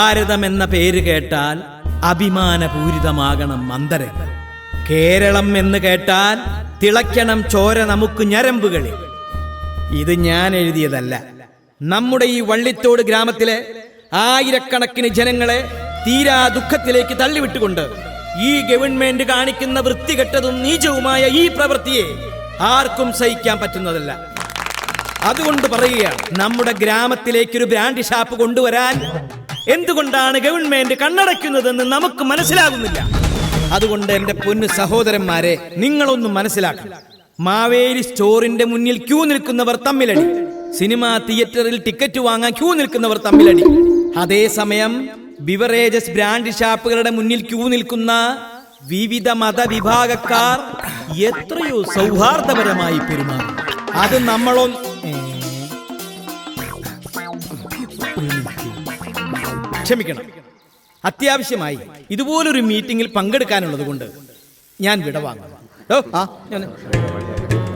ഭാരതം എന്ന പേര് കേട്ടാൽ അഭിമാനപൂരിതമാകണം അന്തരംഗം. കേരളം എന്ന് കേട്ടാൽ തിളയ്ക്കണം ചോര നമുക്ക് ഞരമ്പുകളിൽ. ഇത് ഞാൻ എഴുതിയതല്ല. നമ്മുടെ ഈ വള്ളിത്തോട് ഗ്രാമത്തിലെ ആയിരക്കണക്കിന് ജനങ്ങളെ തീരാ ദുഃഖത്തിലേക്ക് തള്ളിവിട്ടുകൊണ്ട് ഈ ഗവൺമെന്റ് കാണിക്കുന്ന വൃത്തികെട്ടതും നീചവുമായ ഈ പ്രവൃത്തിയെ ആർക്കും സഹിക്കാൻ പറ്റുന്നതല്ല. അതുകൊണ്ട് പറയുക, നമ്മുടെ ഗ്രാമത്തിലേക്കൊരു ബ്രാൻഡ് ഷാപ്പ് കൊണ്ടുവരാൻ എന്തുകൊണ്ടാണ് ഗവൺമെന്റ് കണ്ണടയ്ക്കുന്നതെന്ന് നമുക്ക് മനസ്സിലാകുന്നില്ല. അതുകൊണ്ട് എന്റെ പൊന്നു സഹോദരന്മാരെ, നിങ്ങളൊന്നും മനസ്സിലാക്കണം. മാവേലി സ്റ്റോറിന്റെ മുന്നിൽ ക്യൂ നിൽക്കുന്നവർ തമ്മിലടി, സിനിമാ തിയേറ്ററിൽ ടിക്കറ്റ് വാങ്ങാൻ ക്യൂ നിൽക്കുന്നവർ തമ്മിലടി. അതേസമയം ബിവറേജസ് ബ്രാൻഡ് ഷാപ്പുകളുടെ മുന്നിൽ ക്യൂ നിൽക്കുന്ന വിവിധ മതവിഭാഗക്കാർ എത്രയോ സൗഹാർദ്ദപരമായി പെരുമാറും. അത് ക്ഷമിക്കണം, അത്യാവശ്യമായി ഇതുപോലൊരു മീറ്റിംഗിൽ പങ്കെടുക്കാനുള്ളത് കൊണ്ട് ഞാൻ വിടവാങ്ങുന്നു.